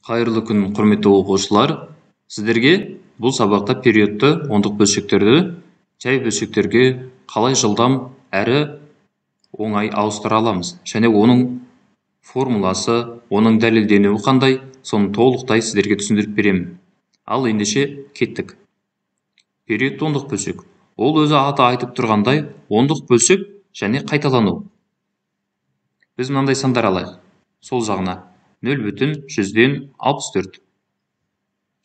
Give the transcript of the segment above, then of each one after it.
Қайырлы күн, құрметті оқушылар. Сіздерге бұл сабақта периодты, ондық бөлшектерді жай бөлшектерге қалай жылдам әрі оңай ауыстыра аламыз, және оның формуласы, оның дәлелденуі қандай, соны толықтай сіздерге түсіндіріп беремін. Ал ендеше кеттік. Период ондық бөлшек. Ол өзі аты айтып тұрғандай, ондық бөлшек және қайталану. Біз мынандай сандар алайық. Сол жағына 0,100-64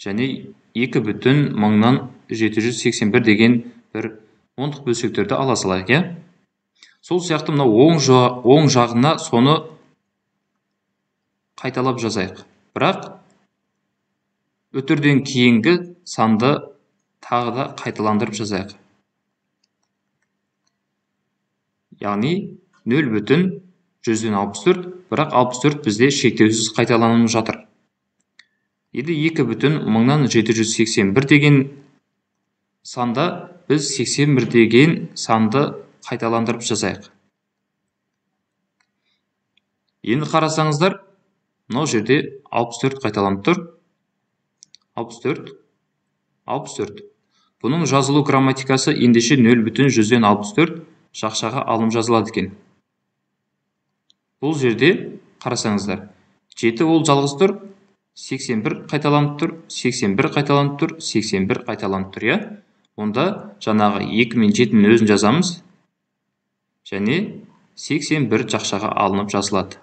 және 2,781 деген бір ондық бөлшектерді ала салайық, иә? Сол сияқты мына оң жағына соны қайталап жазайық. Бірақ өтірден кейінгі санды тағы да қайталандырып жазайық. Яғни 0,100-64, бірақ 64 бізде шектеусіз қайталанып жатыр. Енді 2,781 деген санда біз 81 деген санды қайталандырып жазайық. Енді қарасаңыздар, мынау жерде 64 қайталанып тұр. 64. Бұның жазылу грамматикасы ендеше 0,100-64 жақшаға алынып жазылады екен. Бұл жерде қарасаңыздар, 7 ол жалғыз тұр, 81 қайталанып тұр, 81 қайталанып тұр, 81 қайталанып тұр, иә? Онда жаңағы 2 мен 7-нің өзін жазамыз, және 81 жақшаға алынып жазылады.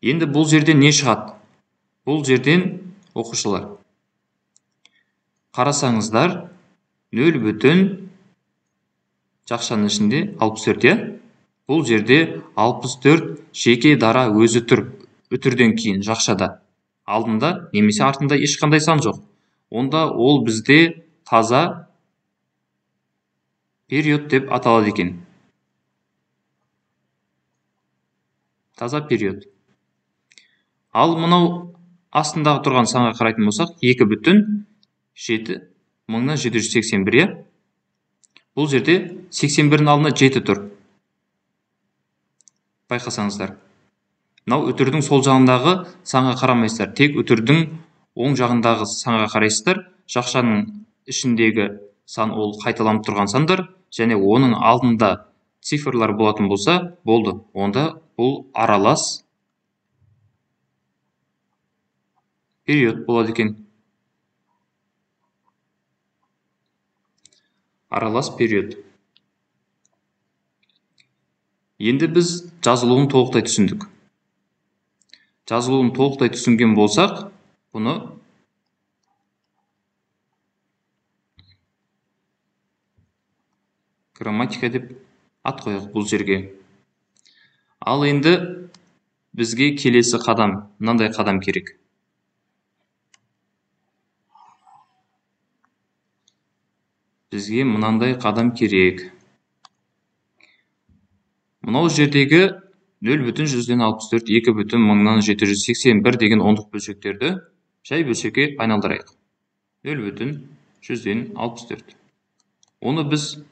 Енді бұл жерден не шығады? Бұл жерден оқушылар, қарасаңыздар, 0 жақшаның ішінде 64, иә? Бұл жерде 64 жеке дара өзі тұр, үтірден кейін жақшада. Алдында немесе артында ешқандай сан жоқ. Онда ол бізде таза период деп аталады екен. Таза период. Ал мынау астындағы тұрған санға қарайтын болсақ, 2,781, бұл жерде 81-дің алдында 7 тұр. Байқасаңыздар. Мынау үтірдің сол жағындағы санға қарамайсыздар, тек үтірдің оң жағындағы санға қарайсыздар. Жақшаның ішіндегі сан ол қайталанып тұрған сандар, және оның алдында цифрлар болатын болса, болды. Онда бұл аралас период болады екен. Аралас период. Енді біз жазылуын толықтай түсіндік. Жазылуын толықтай түсінген болсақ, бұны грамматика деп ат қояйық бұл жерге. Ал енді бізге келесі қадам, мынандай қадам керек. Бізге мынандай қадам керек. Мынау жердегі 0,100-64, 2,781 деген ондық бөлшектерді жай бөлшекке айналдырайық. 0,100-64. Оны біз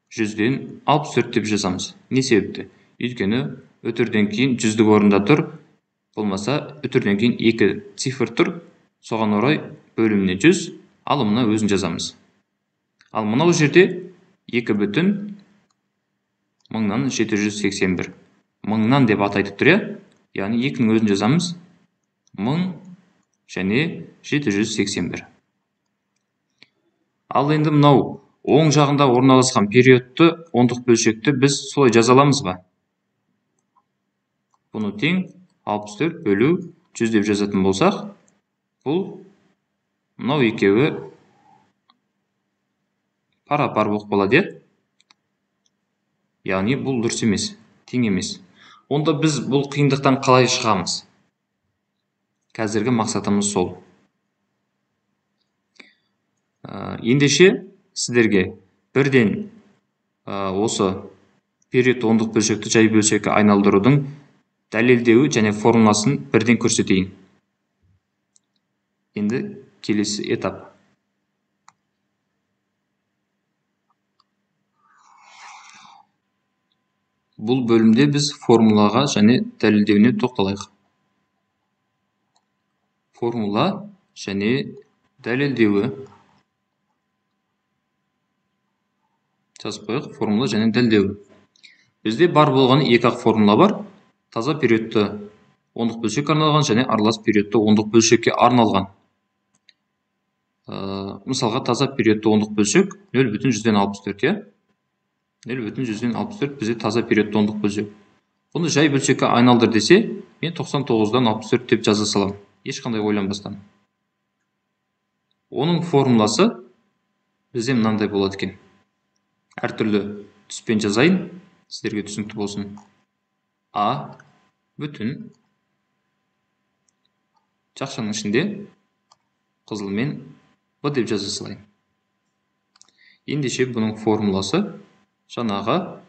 100-64 деп жазамыз. Не себепті? Өйткені үтірден кейін 100-дік орында тұр, болмаса үтірден кейін 2 цифр тұр, соған орай бөліміне 100, ал мұна өзін жазамыз. Ал мынау жерде 2,781. Мыңнан деп атайтып тұр, яғни 2-нің өзін жазамыз. 1000 және 781. Ал енді мынау оң жағында орналасқан периодты, ондық бөлшекті біз солай жаза аламыз ба? Бұны тең 64 бөлу 100 деп жазатын болсақ, бұл мынау екеуі пара-пар болып болады, иә? Яғни бұл дұрыс емес, тең емес. Онда біз бұл қиындықтан қалай шығамыз? Қазіргі мақсатымыз сол. Ендеше сіздерге бірден осы период ондық бөлшекті жай бөлшекке айналдырудың дәлелдеуі және формуласын бірден көрсетейін. Енді келесі этап. Бұл бөлімде біз формулаға және дәлелдеуіне тоқталайық. формула және дәлелдеуі. Жазып қояйық, формула және дәлелдеуі. Бізде бар болған екі-ақ формула бар. Таза периодты ондық бөлшекке арналған және аралас периодты ондық бөлшекке арналған. Мысалға, таза периодты ондық бөлшек 0,64, иә? 0,64 бізде таза периодты ондық бөлшек. Бұны жай бөлшекке айналдыр десе, мен 99-дан 64 деп жаза салам. Ешқандай ойланбастан. Оның формуласы бізде мынандай болады екен. Әртүрлі түспен жазайын, сіздерге түсінікті болсын. А бүтін, жақшаның ішінде қызылмен Б деп жаза салайын. Ендеше бұның формуласы жаңағы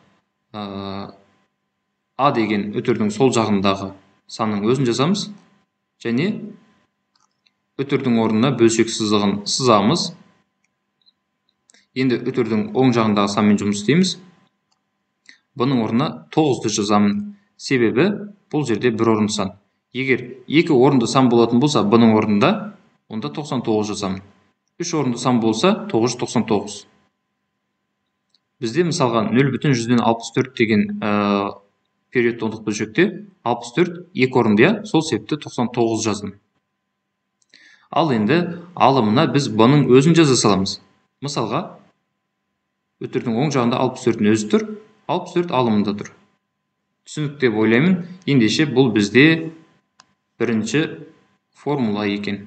А деген үтірдің сол жағындағы санның өзін жазамыз, және үтірдің орнына бөлшек сызығын сызамыз. Енді үтірдің оң жағындағы санмен жұмыс істейміз. Бұның орнына 9-ды жазамын. Себебі бұл жерде бір орынды сан. Егер екі орынды сан болатын болса, бұның орнында, онда 99 жазамын. 3 орынды сан болса, 999. Бізде мысалға 0,64 деген периодты ондық бөлшекте 64 екі орынды, сол себепті 99 жаздым. Ал енді алымына біз бұның өзін жаза саламыз. Мысалға, үтірдің оң жағында 64-ін өзі тұр, 64 алымында тұр. Түсінікті деп ойлаймын. Ендеше бұл бізде бірінші формула екен.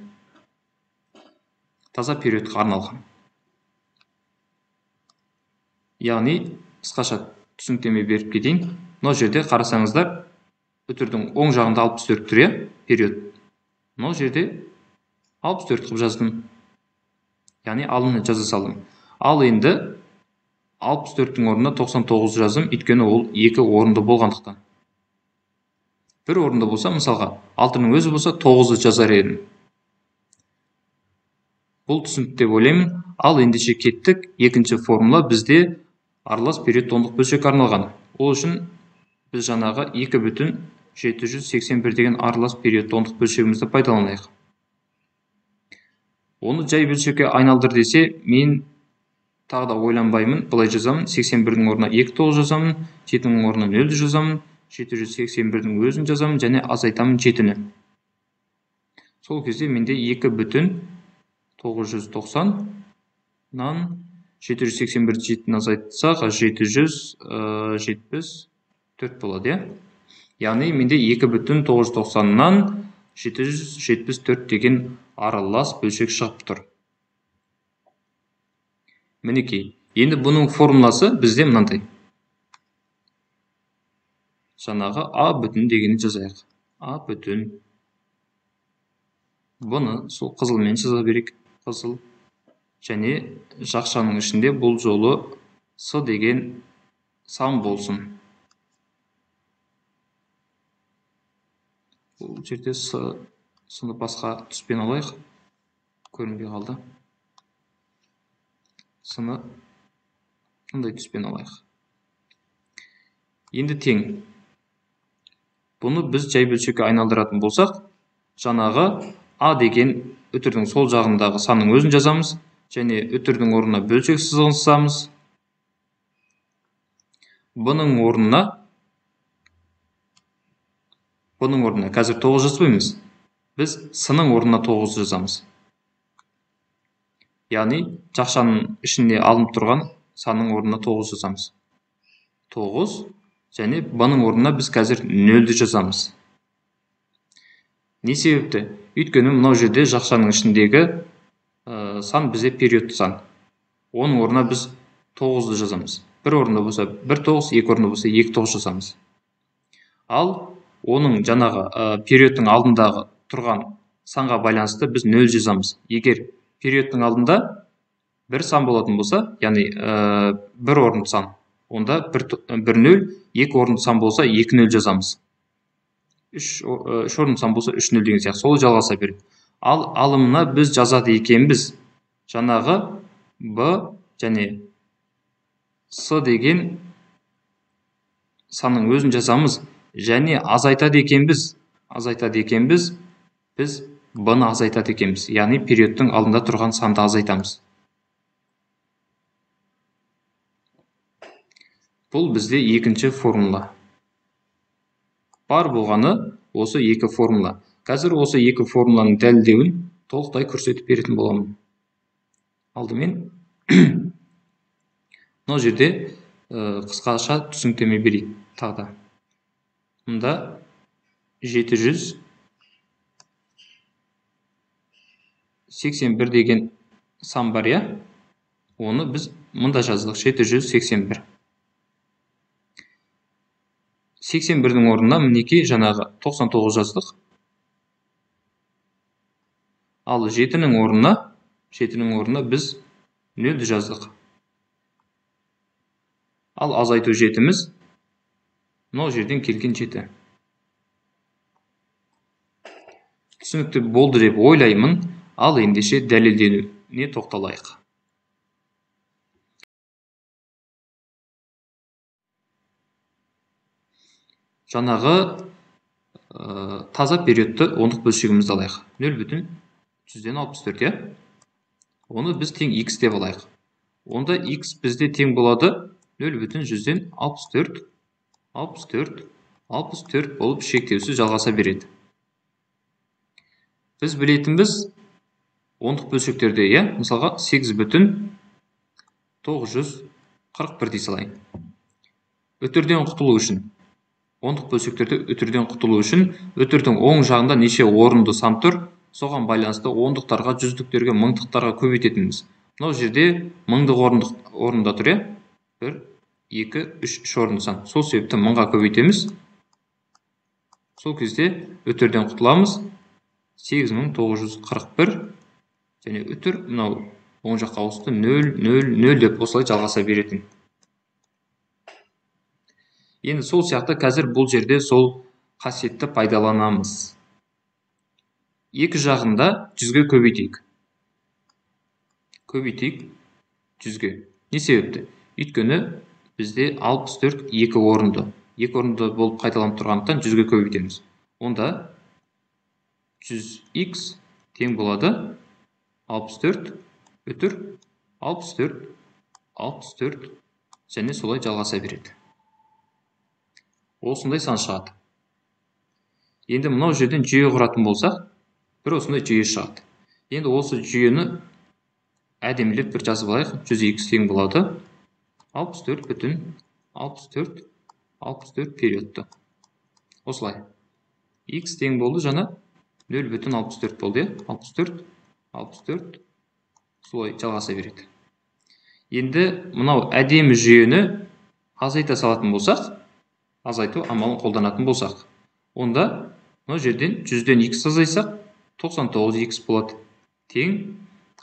Таза периодқа арналған. Яғни, қысқаша түсініктеме беріп кетейін. Мына жерде қарасаңыздар, үтірдің оң жағында 64 тұр, период. Мына жерде 64 қып жаздым. Яғни алымны жаза салдым. Ал енді 64-тің орнына 99 жаздым, өйткені ол екі орынды болғандықтан. Бір орынды болса, мысалға, 6-ның өзі болса 9-ды жазар едім. Бұл түсінікті деп ойлаймын. Ал ендеше кеттік. Екінші формула бізде аралас период ондық бөлшекке арналған. Ол үшін біз жаңағы 2,781 деген аралас период ондық бөлшегімізді пайдаланайық. Оны жай бөлшекке айналдыр десе, мен тағы да ойланбаймын. Былай жазамын. 81-дің орнына 2,9 жазамын, 7-ның орнына 0 жазамын, 781-дің өзін жазамын және азайтамын 7-ні. Сол кезде менде 2,990-нан 781 7-ні азайтсақ 774 болады, Яғни менде 2,990-нан 774 деген аралас бөлшек шығып тұр. Мінекей, енді бұның формуласы бізде мынандай. Жаңағы А бүтін дегенді жазайық. А бүтін. Бұны сол қызылмен жаза берейік. Қызыл. Және жақшаның ішінде бұл жолы С деген сан болсын. Бұл жерде С-ны басқа түспен алайық. Көрінбей қалды. С-ны қандай түспен алайық. Енді тең. Бұны біз жай бөлшекке айналдыратын болсақ, жаңағы А деген үтірдің сол жағындағы санның өзін жазамыз, және үтірдің орнына бөлшек сызығын сызамыз. Бұның орнына қазір 9 жазбаймыз. Біз С-ның орнына 9 жазамыз. Яғни, жақшаның ішінде алынып тұрған санның орнына 9 жазамыз. 9 және бұның орнына біз қазір 0-ді жазамыз. Не себепті? Өйткені мынау жерде жақшаның ішіндегі сан бізде периодты сан. Оның орнына біз 9-ды жазамыз. Бір орында болса 1,9, екі орында болса 2,9 жазамыз. Ал оның жаңағы периодтың алдындағы тұрған санға байланысты біз 0 жазамыз. Егер периодтың алдында бір сан болатын болса, яғни бір орынды сан, онда 1,0, екі орынды сан болса 2,0 жазамыз. 3 орынды сан болса 3,0 деген сияқты, солай жалғаса береді. Ал алымына біз жазады екенбіз. Жаңағы Б және С деген санның өзін жазамыз. Және азайтады екенбіз. Біз b-ны азайтады екенбіз, яғни периодтың алдында тұрған санды азайтамыз. Бұл бізде екінші формула. Бар болғаны осы екі формула. Қазір осы екі формуланың дәлелдеуін толықтай көрсетіп беретін боламын. Алдымен мына жерде қысқаша түсініктеме берейік тағы да. Мұнда 781 деген сан бар, я? Оны біз мұнда жаздық, 781. 81-дің орнына мінекей жаңағы 99 жаздық. Ал 7-ның орнына біз 0 жаздық. Ал азайту 7-міз мынау жерден келген 7. Түсінікті болды деп ойлаймын. Ал ендеше дәлелденуіне тоқталайық. Жаңағы таза периодты ондық бөлшегімізді алайық. 0,164, я? Оны біз тең x деп алайық. Онда x бізде тең болады 0,164 болып шектеусіз жалғаса береді. Біз білетінбіз ондық бөлшектерде, я? Мысалға 8,941 дей салайын. Өтірден құтылу үшін, ондық бөлшектерде өтірден құтылу үшін, өтірдің оң жағында неше орынды сан тұр, соған байланысты ондықтарға, жүздіктерге, мыңдықтарға көбейтетініміз. Мынау жерде мыңдық орында тұр, я? 1, 2, 3 орынды сан. Сол себепті мыңға көбейтеміз. Сол кезде өтірден құтыламыз. 8941 және өтір мынау оң жаққа ауысты 0, 0, 0 деп осылай жалғаса беретін. Енді сол сияқты қазір бұл жерде сол қасиетті пайдаланамыз. Екі жағында 100-ге көбейтейік. Көбейтейік 100-ге. Не себепті? Өйткені бізде 64 екі орынды. Екі орынды болып қайталанып тұрғандықтан 100-ге көбейтеміз. Онда 100x тең болады 64 өтір 64 және солай жалғаса береді. Осындай сан шығады. Енді мынау жерден жүйе құратын болсақ, бір осындай жүйе шығады. Енді осы жүйені әдемілеп бір жазып алайық. 100x тең болады 64 периодты. Осылай. X тең болды жаңа 0,64 болды. 64 солай жалғаса береді. Енді мынау әдемі жүйені азайта салатын болсақ, азайту амалын қолданатын болсақ, онда мынау жерден 100-ден x азайсақ 99x болады. Тең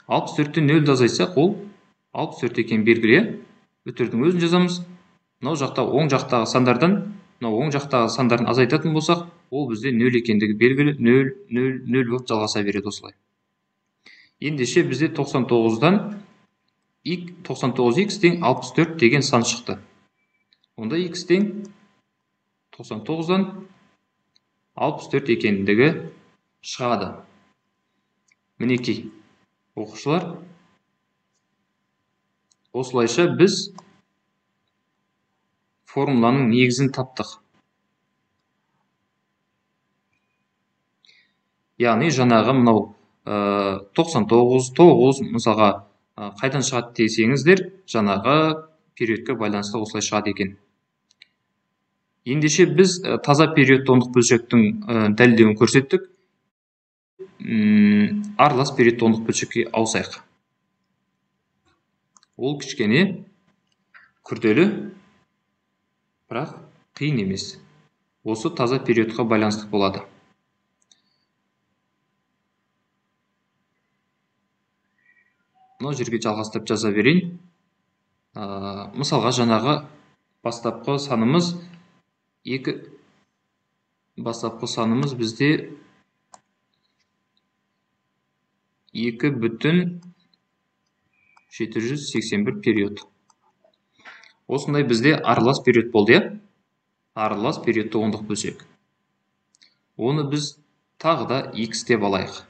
64-тен 0-ді азайсақ, ол 64 екен белгілі. Өтірдің өзін жазамыз. Мынау жақта оң жақтағы сандардың азайтатын болсақ, ол бізде 0 екендігі белгілі. 0, 0, 0 болып жалғаса береді осылай. Ендеше бізде 99x тең 64 деген сан шықты. Онда x тең 99-дан 64 екендігі шығады. Мінекей, оқушылар, осылайша біз формуланың негізін таптық. Яғни жаңағы мынау 99 мысалға қайдан шығады десеңіздер, жаңағы периодқа байланысты осылай шығады екен. Ендеше біз таза периодты ондық бөлшектің дәлелдеуін көрсеттік. Аралас периодты ондық бөлшекке ауысайық. Ол кішкене күрделі, бірақ қиын емес. Осы таза периодқа байланысты болады. Мынау жерге жалғастырып жаза берейін. Мысалға жаңағы бастапқы санымыз бізде 2,781 период. Осындай бізде аралас период болды. Аралас периодты ондық бөлшек. Оны біз тағы да x деп алайық.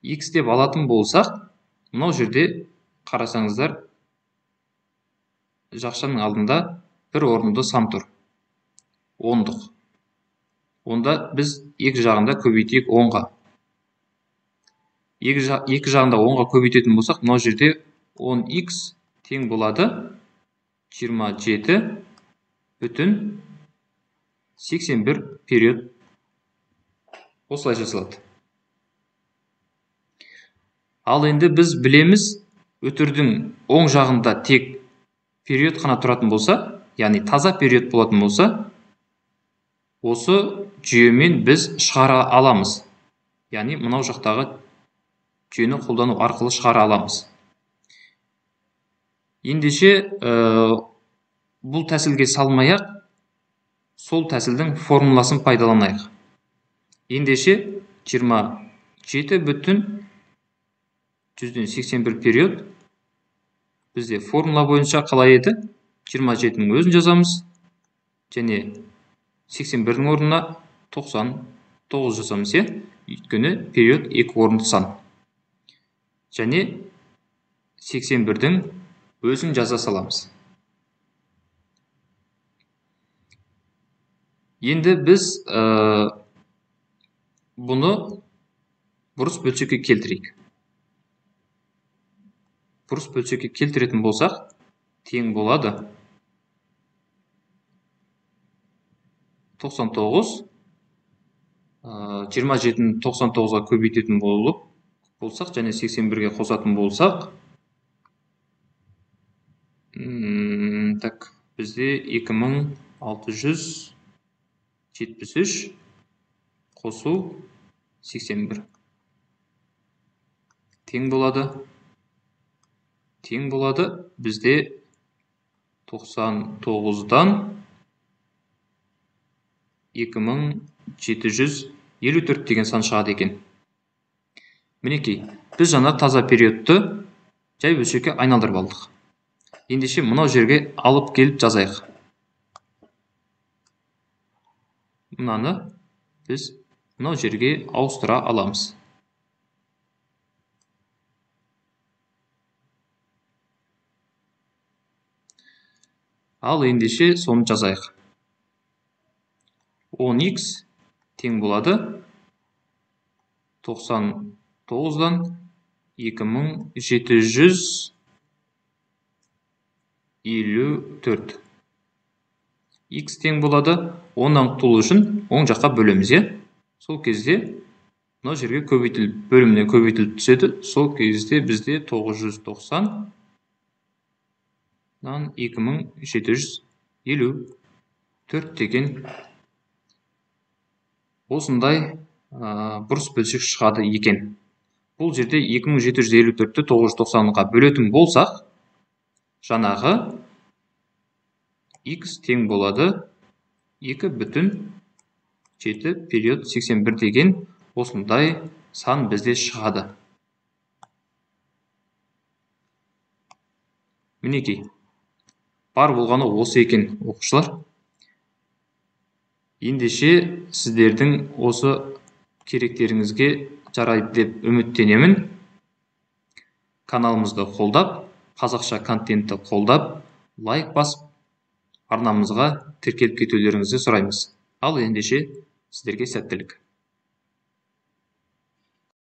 x деп алатын болсақ, мынау жерде қарасаңыздар, жақшаның алдында бір орынды сан тұр. Ондық. Онда біз екі жағында көбейтейік 10-ға. Екі жағында 10-ға көбейтетін болсақ, мынау жерде 10x тең болады 27 бүтін 81 период. Осылай жасалады. Ал енді біз білеміз, өтірдің оң жағында тек период қана тұратын болса, яғни таза период болатын болса, осы жүйемен біз шығара аламыз. Яғни мынау жақтағы жүйені қолдану арқылы шығара аламыз. Ендеше бұл тәсілге салмай-ақ, сол тәсілдің формуласын пайдаланайық. Ендеше 27 бүтін 181 период бізде формула бойынша қалай еді? 27-нің өзін жазамыз, және 81-нің орнына 99 жазамыз, өйткені период 2 орынды сан. Және 81-дің өзін жаза саламыз. Енді біз бұны бұрыс бөлшекке келтірейік. Бұрыс бөлшекке келтіретін болсақ, тең болады 99, 27-ні 99-ға көбейтетін болсақ, және 81-ге қосатын болсақ, бізде 2673 қосу 81 тең болады бізде 99-дан 2754 деген сан шығады екен. Мінекей, біз жаңа таза периодты жай бөлшекке айналдырып алдық. Ендеше мынау жерге алып келіп жазайық. Мынаны біз мынау жерге ауыстыра аламыз. Ал ендеше соны жазайық. 10x тең болады 99-дан 2754. X тең болады 10-дан құтылу үшін оң жаққа бөлеміз. Сол кезде мынау жерге көбейтіліп, бөліміне көбейтіліп түседі. Сол кезде бізде 990-дан 2754 деген осындай бұрыс бөлшек шығады екен. Бұл жерде 2754-ті 990-ға бөлетін болсақ, жаңағы x тең болады 2 бүтін 7 период 81 деген осындай сан бізде шығады. Мінекей, бар болғаны осы екен, оқушылар. Ендеше сіздердің осы керектеріңізге жарайды деп үміттенемін. Каналымызды қолдап, қазақша контентті қолдап, лайк басып, арнамызға тіркеліп кетулеріңізді сұраймыз. Ал ендеше сіздерге сәттілік.